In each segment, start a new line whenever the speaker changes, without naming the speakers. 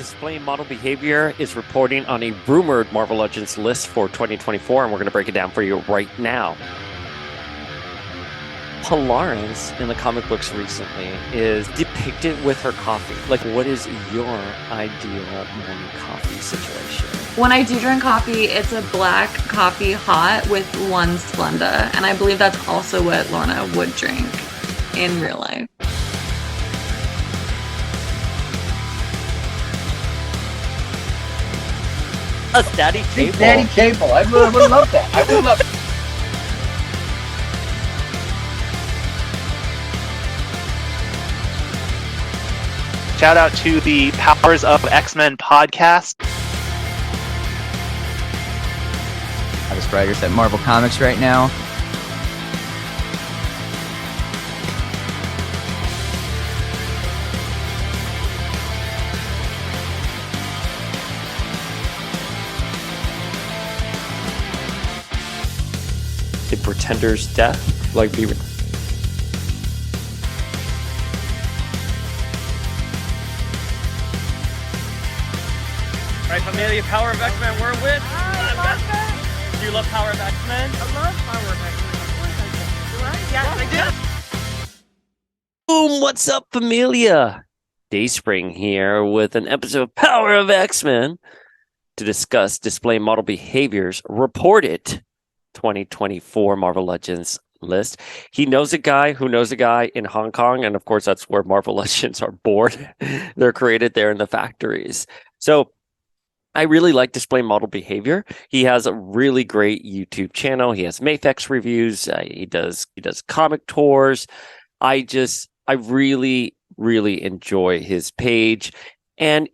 Displaying Model Behaviour is reporting on a rumored Marvel Legends list for 2024, and we're going to break it down for you right now. Polaris in the comic books recently is depicted with her coffee. Like, what is your ideal morning coffee situation?
When I do drink coffee, it's a black coffee hot with one Splenda, and I believe that's also what Lorna would drink in real life.
A Daddy Cable.
Daddy Cable. I would love that. I would love that.
Shout out to the Powers of X-Men podcast.
Hottest writers at Marvel Comics right now.
The Pretender's death, like be.
Right, familia, Power of X-Men, we're with. Do you love Power of X-Men?
I love Power of X-Men. Of course I do. Do I? Yes, I do.
Boom! What's up, familia? Dayspring here with an episode of Power of X-Men to discuss Display Model Behavior's reported 2024 Marvel Legends list. He knows a guy who knows a guy in Hong Kong, and of course that's where Marvel Legends are born. They're created there in the factories. So I really like Display Model Behavior. He has a really great YouTube channel. He has Mafex reviews. He does comic tours. I really enjoy his page. And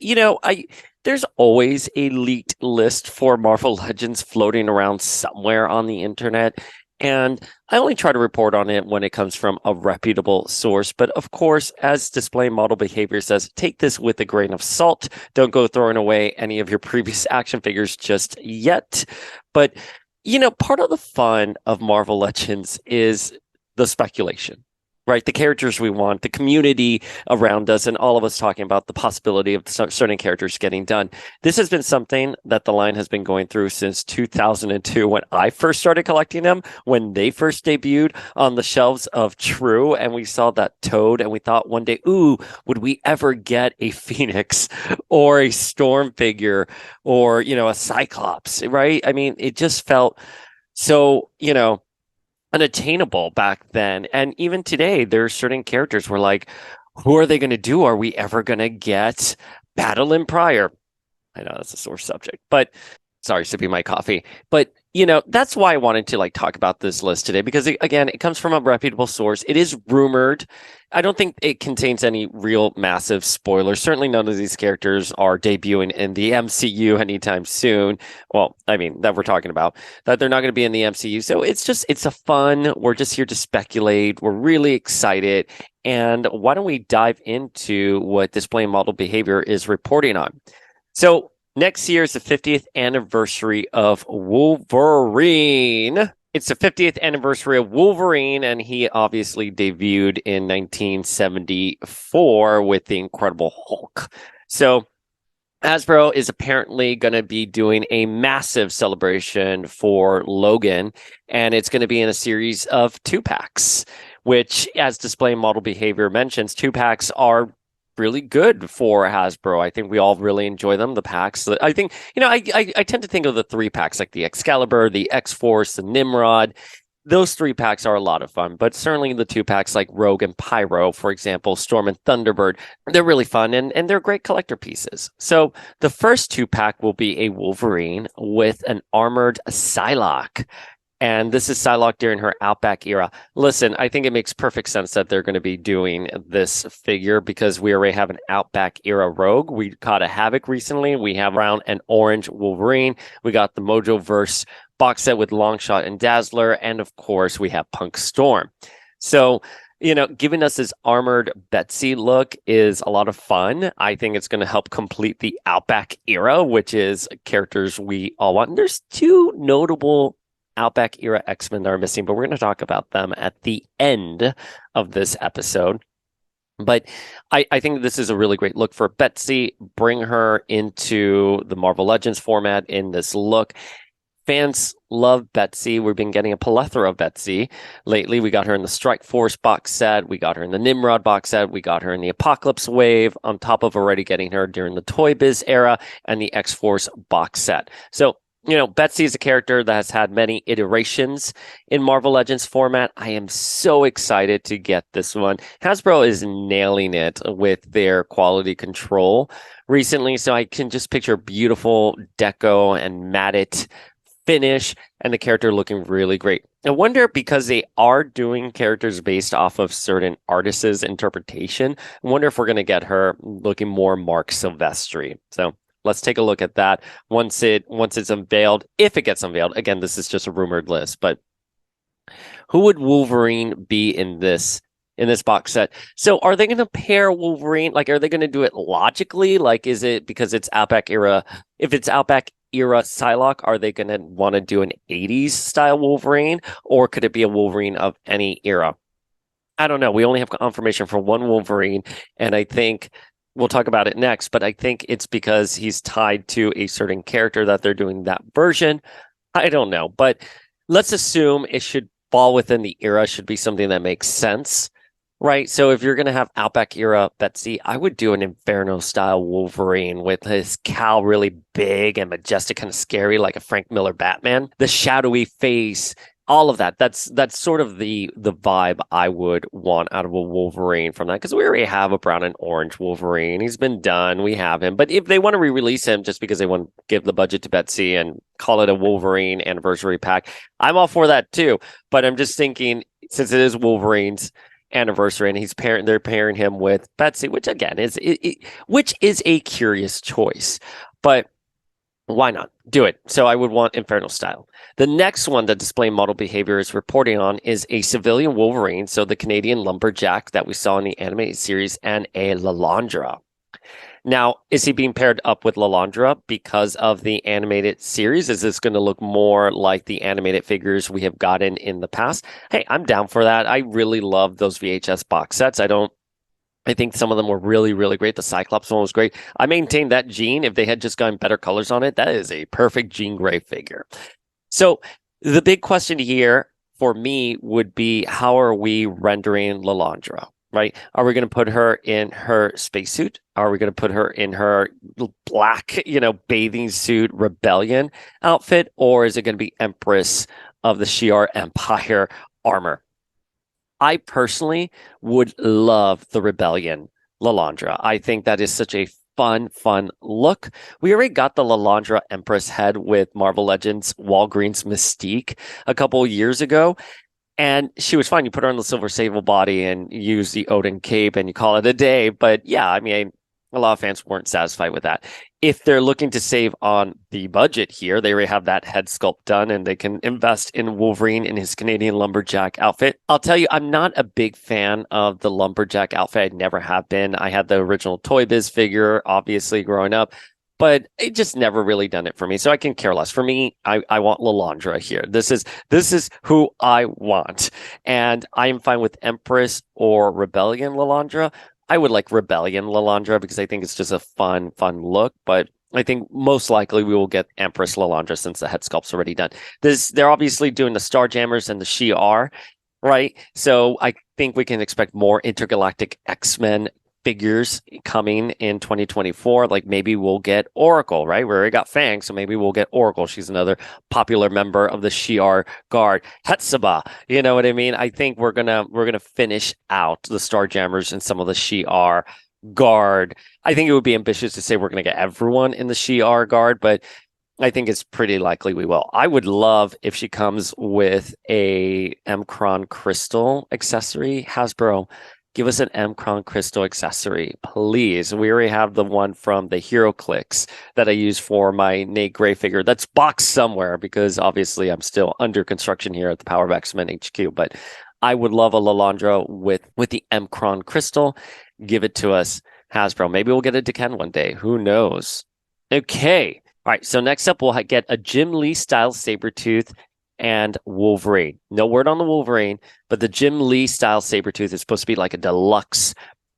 there's always a leaked list for Marvel Legends floating around somewhere on the internet. And I only try to report on it when it comes from a reputable source. But of course, as Display Model Behavior says, take this with a grain of salt. Don't go throwing away any of your previous action figures just yet. But, part of the fun of Marvel Legends is the speculation. Right, the characters we want, the community around us, and all of us talking about the possibility of certain characters getting done. This has been something that the line has been going through since 2002 when I first started collecting them, when they first debuted on the shelves of True, and we saw that Toad, and we thought one day, ooh, would we ever get a Phoenix or a Storm figure or, a Cyclops, right? I mean, it just felt so, unattainable back then. And even today, there are certain characters we're like, who are they going to do? Are we ever going to get Madeline Pryor? I know that's a sore subject, but sorry, sipping my coffee. But, that's why I wanted to talk about this list today, because again, it comes from a reputable source. It is rumored. I don't think it contains any real massive spoilers. Certainly none of these characters are debuting in the MCU anytime soon. Well, I mean, that we're talking about, that they're not going to be in the MCU. So it's a fun, we're just here to speculate. We're really excited. And why don't we dive into what Display Model Behavior is reporting on? So next year is the 50th anniversary of Wolverine. It's the 50th anniversary of Wolverine, and he obviously debuted in 1974 with the Incredible Hulk. So Hasbro is apparently going to be doing a massive celebration for Logan, and it's going to be in a series of 2-packs, which, as Display Model Behavior mentions, 2-packs are really good for Hasbro. I think we all really enjoy them, the packs. I think, I tend to think of the 3-packs, like the Excalibur, the X-Force, the Nimrod. Those 3-packs are a lot of fun, but certainly the 2-packs like Rogue and Pyro, for example, Storm and Thunderbird, they're really fun and they're great collector pieces. So the first 2-pack will be a Wolverine with an armored Psylocke. And this is Psylocke during her Outback era. Listen, I think it makes perfect sense that they're going to be doing this figure because we already have an Outback era Rogue. We caught a Havoc recently. We have brown and orange Wolverine. We got the Mojoverse box set with Longshot and Dazzler. And of course, we have Punk Storm. So, giving us this armored Betsy look is a lot of fun. I think it's going to help complete the Outback era, which is characters we all want. And there's 2 notable Outback era X-Men that are missing, but we're going to talk about them at the end of this episode. But I think this is a really great look for Betsy. Bring her into the Marvel Legends format in this look. Fans love Betsy. We've been getting a plethora of Betsy lately. We got her in the Strike Force box set. We got her in the Nimrod box set. We got her in the Apocalypse Wave, on top of already getting her during the Toy Biz era and the X-Force box set. So, Betsy is a character that has had many iterations in Marvel Legends format. I am so excited to get this one. Hasbro is nailing it with their quality control recently, so I can just picture beautiful deco and matted finish and the character looking really great. I wonder, because they are doing characters based off of certain artists' interpretation, I wonder if we're going to get her looking more Mark Silvestri. So let's take a look at that once it's unveiled, if it gets unveiled. Again, this is just a rumored list, but who would Wolverine be in this box set? So are they going to pair Wolverine? Like, are they going to do it logically? Like, is it because it's Outback era? If it's Outback era Psylocke, are they going to want to do an 80s style Wolverine, or could it be a Wolverine of any era? I don't know. We only have confirmation for one Wolverine, and I think we'll talk about it next, but I think it's because he's tied to a certain character that they're doing that version. I don't know, but let's assume it should fall within the era, should be something that makes sense. Right, so if you're going to have Outback era Betsy, I would do an Inferno style Wolverine with his cowl really big and majestic, kind of scary, like a Frank Miller Batman. The shadowy face, all of that. That's sort of the vibe I would want out of a Wolverine from that, because we already have a brown and orange Wolverine. He's been done. We have him. But if they want to re-release him just because they want to give the budget to Betsy and call it a Wolverine anniversary pack, I'm all for that too. But I'm just thinking, since it is Wolverine's anniversary and they're pairing him with Betsy, which again is a curious choice, but why not do it? So I would want Inferno style. The next one that Displaying Model Behaviour is reporting on is a civilian Wolverine, so the Canadian lumberjack that we saw in the animated series, and a Lalandra. Now, is he being paired up with Lalandra because of the animated series? Is this going to look more like the animated figures we have gotten in the past? Hey, I'm down for that. I really love those VHS box sets. I think some of them were really, really great. The Cyclops one was great. I maintain that Jean, if they had just gotten better colors on it, that is a perfect Jean Grey figure. So the big question here for me would be, how are we rendering Lalandra? Right? Are we going to put her in her spacesuit? Are we going to put her in her black, bathing suit rebellion outfit? Or is it going to be Empress of the Shi'ar Empire armor? I personally would love the rebellion Lalandra. I think that is such a fun look. We already got the Lalandra Empress head with Marvel Legends Walgreens Mystique a couple years ago. And she was fine. You put her on the Silver Sable body and use the Odin cape and you call it a day. But yeah, I mean, a lot of fans weren't satisfied with that. If they're looking to save on the budget here, they already have that head sculpt done and they can invest in Wolverine in his Canadian lumberjack outfit. I'll tell you, I'm not a big fan of the lumberjack outfit. I never have been. I had the original Toy Biz figure, obviously, growing up, but it just never really done it for me. So I can care less. For me, I want Lalandra here. This is who I want. And I am fine with Empress or Rebellion Lalandra. I would like Rebellion Lalandra because I think it's just a fun look. But I think most likely we will get Empress Lalandra since the head sculpt's already done. They're obviously doing the Starjammers and the Shi'ar, right? So I think we can expect more intergalactic X-Men figures coming in 2024. Like maybe we'll get Oracle, right? We already got Fang, so maybe we'll get Oracle. She's another popular member of the Shi'ar Guard. Hetzibah, you know what I mean? I think we're gonna finish out the Starjammers and some of the Shi'ar Guard. I think it would be ambitious to say we're gonna get everyone in the Shi'ar Guard, but I think it's pretty likely we will. I would love if she comes with a M'Kraan crystal accessory. Hasbro, give us an M'Kraan crystal accessory, please. We already have the one from the Hero Clicks that I use for my Nate Gray figure. That's boxed somewhere because obviously I'm still under construction here at the Power of X-Men HQ. But I would love a Lalandra with the M'Kraan crystal. Give it to us, Hasbro. Maybe we'll get a Deken one day. Who knows? Okay. All right. So next up, we'll get a Jim Lee style Sabretooth and Wolverine. No word on the Wolverine, but the Jim Lee style Sabretooth is supposed to be like a deluxe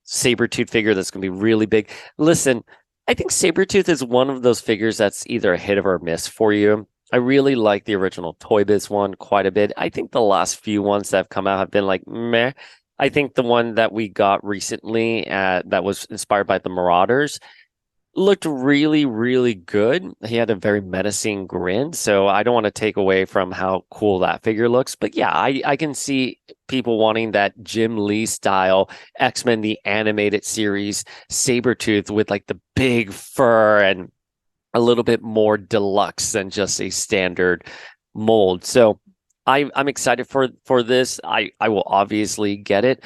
Sabretooth figure that's going to be really big. Listen, I think Sabretooth is one of those figures that's either a hit or miss for you. I really like the original Toy Biz one quite a bit. I think the last few ones that have come out have been like meh. I think the one that we got recently that was inspired by the Marauders looked really, really good. He had a very menacing grin, so I don't want to take away from how cool that figure looks. But yeah, I can see people wanting that Jim Lee style X-Men the animated series Sabretooth with like the big fur and a little bit more deluxe than just a standard mold. So I'm excited for this. I will obviously get it.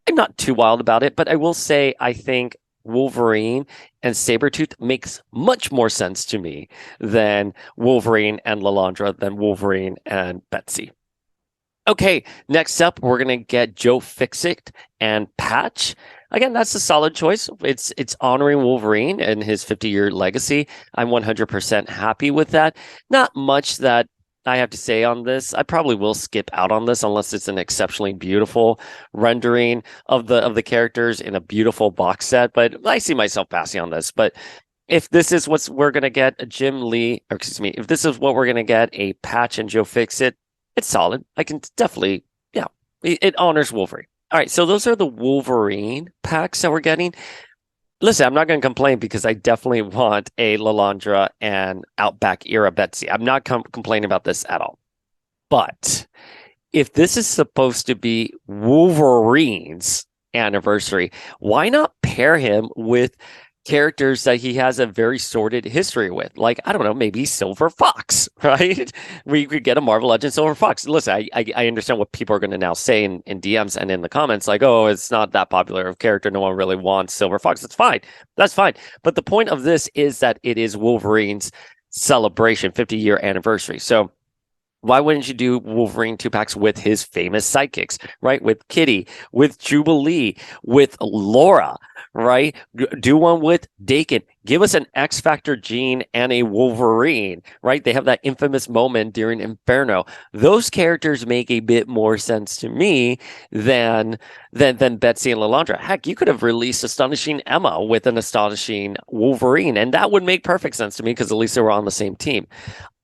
I'm not too wild about it, but I will say I think Wolverine and Sabretooth makes much more sense to me than Wolverine and Landra, than Wolverine and Betsy. Okay, next up, we're going to get Joe Fixit and Patch. Again, that's a solid choice. It's honoring Wolverine and his 50-year legacy. I'm 100% happy with that. Not much that I have to say on this. I probably will skip out on this unless it's an exceptionally beautiful rendering of the characters in a beautiful box set. But I see myself passing on this. But if this is what we're gonna get, a Jim Lee, or excuse me, if this is what we're gonna get, a Patch and Joe Fixit, it's solid. I can definitely, yeah, it honors Wolverine. All right, so those are the Wolverine packs that we're getting. Listen, I'm not going to complain because I definitely want a Lalandra and Outback era Betsy. I'm not complaining about this at all. But if this is supposed to be Wolverine's anniversary, why not pair him with characters that he has a very sordid history with? Like, I don't know, maybe Silver Fox, right? We could get a Marvel Legends Silver Fox. Listen, I understand what people are going to now say in DMs and in the comments, like, oh, it's not that popular of character. No one really wants Silver Fox. That's fine. That's fine. But the point of this is that it is Wolverine's celebration, 50-year anniversary. So why wouldn't you do Wolverine 2-packs with his famous sidekicks, right? With Kitty, with Jubilee, with Laura, right? Do one with Dakin. Give us an X Factor Jean and a Wolverine, right? They have that infamous moment during Inferno. Those characters make a bit more sense to me than Betsy and Lalandra. Heck, you could have released Astonishing Emma with an Astonishing Wolverine, and that would make perfect sense to me because at least they were on the same team.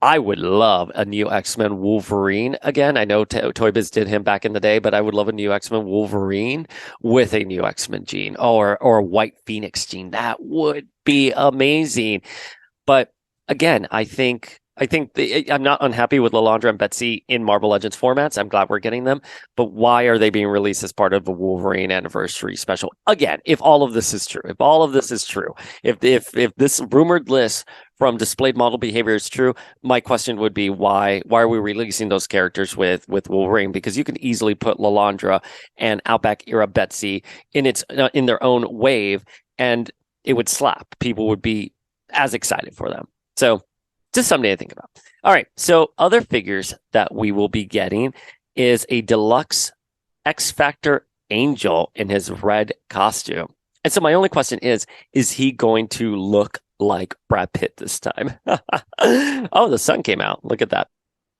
I would love a new X-Men Wolverine again. I know Toy Biz did him back in the day, but I would love a new X-Men Wolverine with a new X-Men gene or a White Phoenix gene. That would be amazing. But again, I think I'm not unhappy with Lalandra and Betsy in Marvel Legends formats. I'm glad we're getting them. But why are they being released as part of the Wolverine anniversary special? Again, if all of this is true, if this rumored list from Displayed Model Behaviour is true, my question would be why are we releasing those characters with Wolverine? Because you could easily put Lalandra and Outback era Betsy in their own wave, and it would slap. People would be as excited for them. So just something to think about. All right, so other figures that we will be getting is a Deluxe X Factor Angel in his red costume. And so my only question is he going to look like Brad Pitt this time? Oh, the sun came out. Look at that.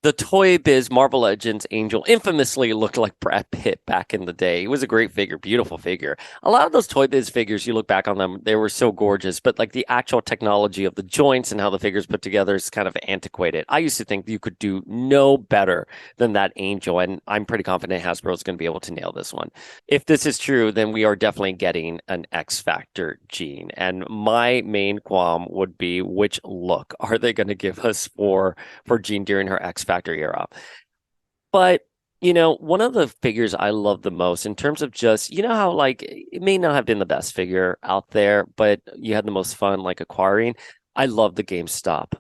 The Toy Biz Marvel Legends Angel infamously looked like Brad Pitt back in the day. He was a great figure, beautiful figure. A lot of those Toy Biz figures, you look back on them, they were so gorgeous, but like the actual technology of the joints and how the figures put together is kind of antiquated. I used to think you could do no better than that Angel, and I'm pretty confident Hasbro is going to be able to nail this one. If this is true, then we are definitely getting an X Factor gene, and my main qualm would be which look are they going to give us for Jean during her X Factor era. But one of the figures I love the most in terms of just, how like it may not have been the best figure out there, but you had the most fun like acquiring. I love the GameStop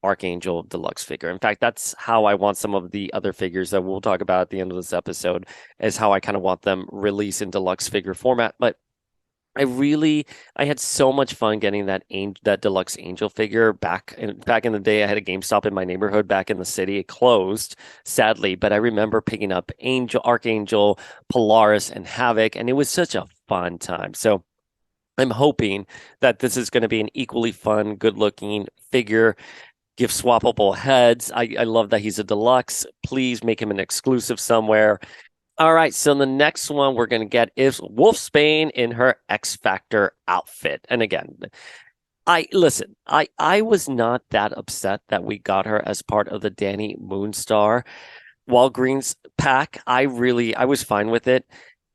Archangel Deluxe figure. In fact, that's how I want some of the other figures that we'll talk about at the end of this episode, is how I kind of want them released in deluxe figure format. But I had so much fun getting that Deluxe Angel figure back in the day. I had a GameStop in my neighborhood back in the city. It closed, sadly, but I remember picking up Archangel, Polaris, and Havoc, and it was such a fun time. So I'm hoping that this is going to be an equally fun, good-looking figure. Give swappable heads. I love that he's a deluxe. Please make him an exclusive somewhere. All right, so the next one we're going to get is Wolfsbane in her X Factor outfit. And again, I was not that upset that we got her as part of the Danny Moonstar Walgreens pack. I was fine with it.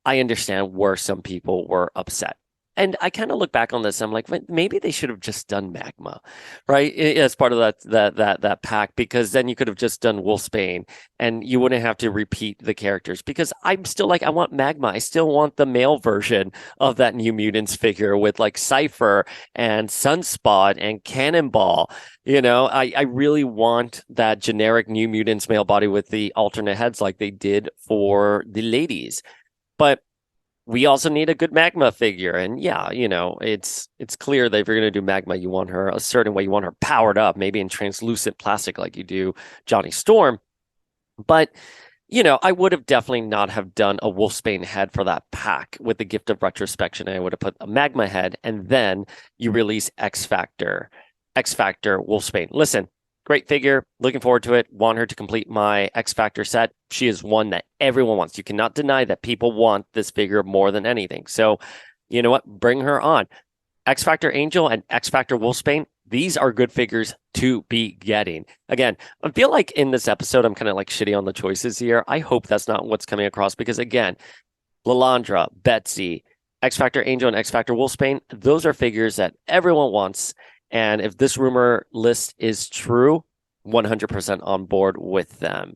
I understand where some people were upset. And I kind of look back on this, I'm like, maybe they should have just done Magma, right? As part of that pack, because then you could have just done Wolfsbane and you wouldn't have to repeat the characters. Because I'm still like, I want Magma. I still want the male version of that New Mutants figure with like Cypher and Sunspot and Cannonball. I really want that generic New Mutants male body with the alternate heads like they did for the ladies. But we also need a good Magma figure. And yeah, it's clear that if you're going to do Magma, you want her a certain way. You want her powered up, maybe in translucent plastic like you do Johnny Storm. But, I would have definitely not have done a Wolfsbane head for that pack with the gift of retrospection. I would have put a Magma head and then you release X Factor Wolfsbane. Listen, great figure. Looking forward to it. Want her to complete my X Factor set. She is one that everyone wants. You cannot deny that people want this figure more than anything. So, you know what? Bring her on. X Factor Angel and X Factor Wolfsbane. These are good figures to be getting. Again, I feel like in this episode, I'm kind of like shitty on the choices here. I hope that's not what's coming across because, again, Landra, Betsy, X Factor Angel, and X Factor Wolfsbane, those are figures that everyone wants. And if this rumor list is true, 100% on board with them.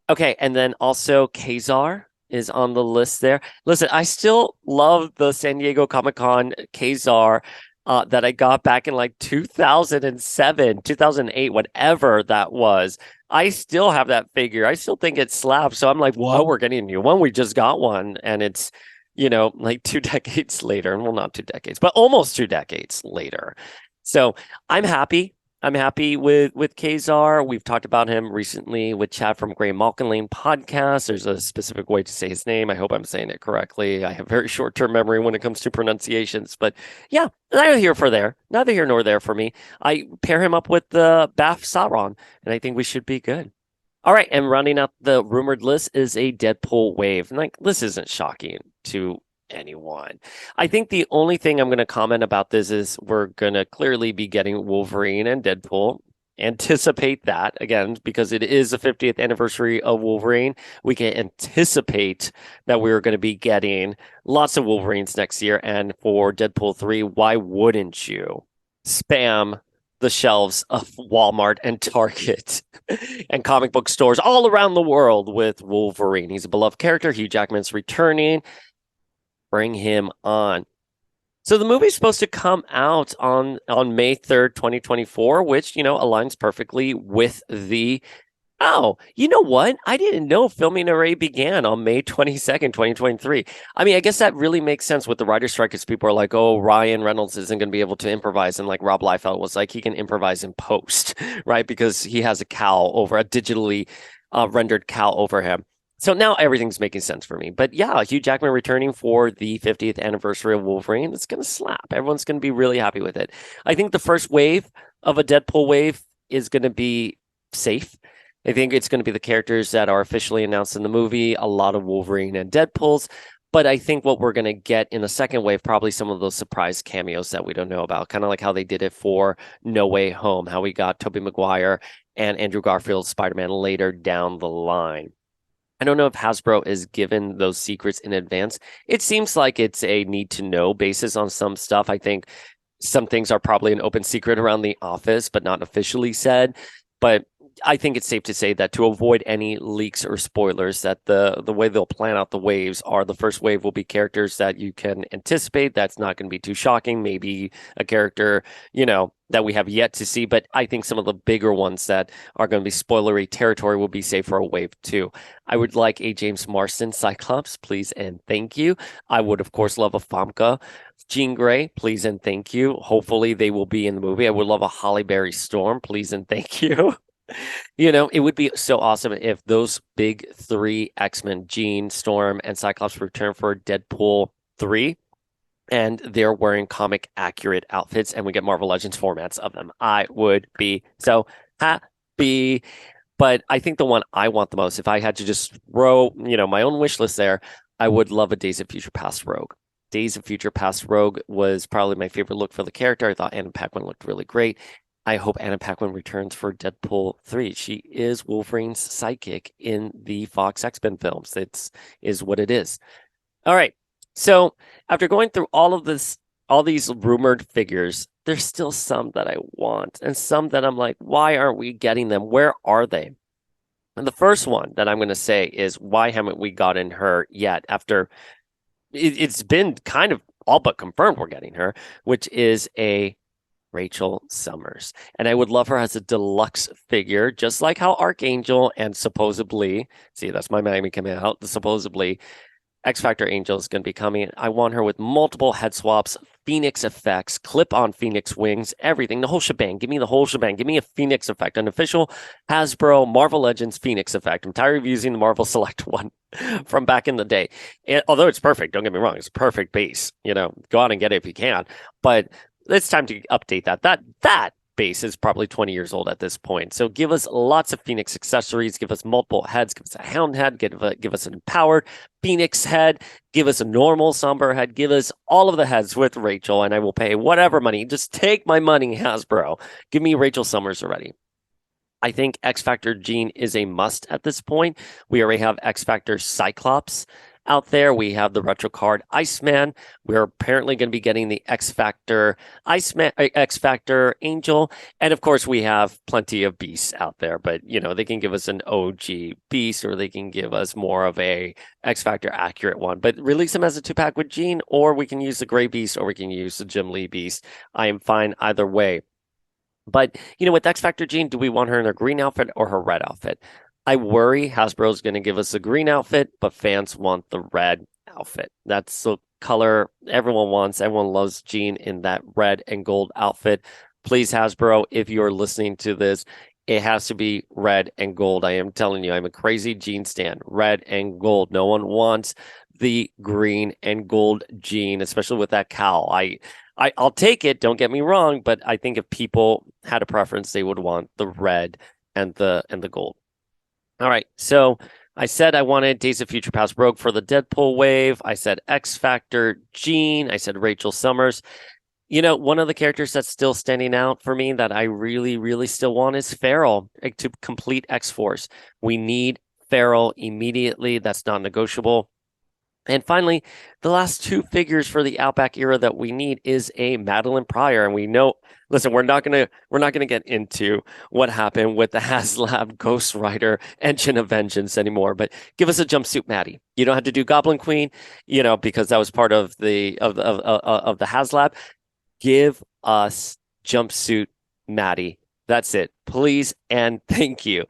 Okay, and then also Kazar is on the list there. Listen, I still love the San Diego Comic-Con Kazar that I got back in like 2007, 2008, whatever that was. I still have that figure. I still think it slaps. So I'm like, whoa, we're getting a new one. We just got one. And it's, like 2 decades later. Well, not 2 decades, but almost 2 decades later. So I'm happy. I'm happy with Kazar. We've talked about him recently with Chad from Gray Malkin Lane podcast. There's a specific way to say his name. I hope I'm saying it correctly. I have very short-term memory when it comes to pronunciations. But yeah, neither here nor there for me. I pair him up with the Bath Sauron, and I think we should be good. All right, and rounding out the rumored list is a Deadpool wave. And this isn't shocking to anyone. I think the only thing I'm going to comment about this is we're going to clearly be getting Wolverine and Deadpool. Anticipate that, again, because it is the 50th anniversary of Wolverine. We can anticipate that we're going to be getting lots of Wolverines next year. And for Deadpool 3, why wouldn't you spam the shelves of Walmart and Target and comic book stores all around the world with Wolverine? He's a beloved character. Hugh Jackman's returning. Bring him on. So the movie's supposed to come out on May 3rd, 2024, which, aligns perfectly with the... Oh, you know what? I didn't know filming already began on May 22nd, 2023. I mean, I guess that really makes sense with the writer's strike because people are like, oh, Ryan Reynolds isn't going to be able to improvise. And like Rob Liefeld was like, he can improvise in post, right? Because he has a digitally rendered cowl over him. So now everything's making sense for me. But yeah, Hugh Jackman returning for the 50th anniversary of Wolverine. It's going to slap. Everyone's going to be really happy with it. I think the first wave of a Deadpool wave is going to be safe. I think it's going to be the characters that are officially announced in the movie, a lot of Wolverine and Deadpools. But I think what we're going to get in the second wave, probably some of those surprise cameos that we don't know about, kind of like how they did it for No Way Home, how we got Tobey Maguire and Andrew Garfield's Spider-Man later down the line. I don't know if Hasbro is given those secrets in advance. It seems like it's a need to know basis on some stuff. I think some things are probably an open secret around the office, but not officially said. But I think it's safe to say that to avoid any leaks or spoilers, that the way they'll plan out the waves are the first wave will be characters that you can anticipate. That's not going to be too shocking. Maybe a character, that we have yet to see. But I think some of the bigger ones that are going to be spoilery territory will be safe for a wave 2. I would like a James Marsden Cyclops, please and thank you. I would, of course, love a Famke Jean Grey, please and thank you. Hopefully they will be in the movie. I would love a Halle Berry Storm, please and thank you. It would be so awesome if those big 3 X-Men, Jean, Storm, and Cyclops return for Deadpool 3, and they're wearing comic accurate outfits, and we get Marvel Legends formats of them. I would be so happy. But I think the one I want the most, if I had to just throw, my own wish list there, I would love a Days of Future Past Rogue. Days of Future Past Rogue was probably my favorite look for the character. I thought Anna Paquin looked really great. I hope Anna Paquin returns for Deadpool 3. She is Wolverine's sidekick in the Fox X-Men films. Is what it is. All right. So after going through all these rumored figures, there's still some that I want and some that I'm like, why aren't we getting them? Where are they? And the first one that I'm going to say is, why haven't we gotten her yet? After it's been kind of all but confirmed we're getting her, which is a Rachel Summers. And I would love her as a deluxe figure, just like how Archangel and supposedly, see, that's my Miami coming out, supposedly X Factor Angel is going to be coming. I want her with multiple head swaps, Phoenix effects, clip-on Phoenix wings, everything, the whole shebang. Give me the whole shebang. Give me a Phoenix effect, an official Hasbro Marvel Legends Phoenix effect. I'm tired of using the Marvel Select one from back in the day. And, although it's perfect, don't get me wrong, it's a perfect base. Go out and get it if you can. But it's time to update that. That base is probably 20 years old at this point. So give us lots of Phoenix accessories, give us multiple heads, give us a hound head, give us an empowered Phoenix head, give us a normal somber head, give us all of the heads with Rachel, and I will pay whatever money. Just take my money, Hasbro. Give me Rachel Summers already. I think X Factor Jean is a must at this point. We already have X Factor Cyclops out there. We have the retro card Iceman. We're apparently going to be getting the X Factor Iceman, X Factor Angel, and of course we have plenty of beasts out there. But they can give us an OG beast, or they can give us more of a X Factor accurate one. But release them as a 2-pack with Jean, or we can use the Gray Beast, or we can use the Jim Lee Beast. I am fine either way. But with X Factor Jean, do we want her in her green outfit or her red outfit? I worry Hasbro's going to give us a green outfit, but fans want the red outfit. That's the color everyone wants. Everyone loves Jean in that red and gold outfit. Please, Hasbro, if you're listening to this, it has to be red and gold. I am telling you, I'm a crazy Jean stan. Red and gold. No one wants the green and gold Jean, especially with that cowl. I'll take it, don't get me wrong, but I think if people had a preference, they would want the red and the gold. All right, so I said I wanted Days of Future Past Rogue for the Deadpool wave. I said X Factor Jean. I said Rachel Summers. One of the characters that's still standing out for me that I really, really still want is Feral to complete X-Force. We need Feral immediately. That's not negotiable. And finally, the last two figures for the Outback era that we need is a Madeline Pryor. And we know, listen, we're not gonna get into what happened with the HasLab Ghost Rider Engine of Vengeance anymore. But give us a jumpsuit Maddie. You don't have to do Goblin Queen, because that was part of the HasLab. Give us jumpsuit Maddie. That's it, please and thank you.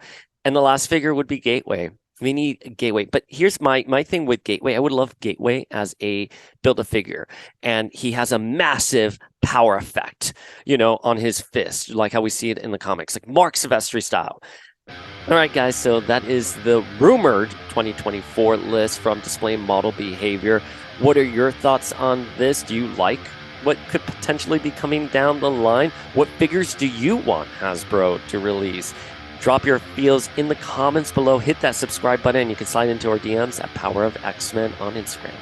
And the last figure would be Gateway. We need Gateway. But here's my thing with Gateway. I would love Gateway as a Build-A-Figure. And he has a massive power effect, on his fist, like how we see it in the comics, like Mark Silvestri style. All right, guys. So that is the rumored 2024 list from Displaying Model Behaviour. What are your thoughts on this? Do you like what could potentially be coming down the line? What figures do you want Hasbro to release? Drop your feels in the comments below. Hit that subscribe button, and you can slide into our DMs at Power of X-Men on Instagram.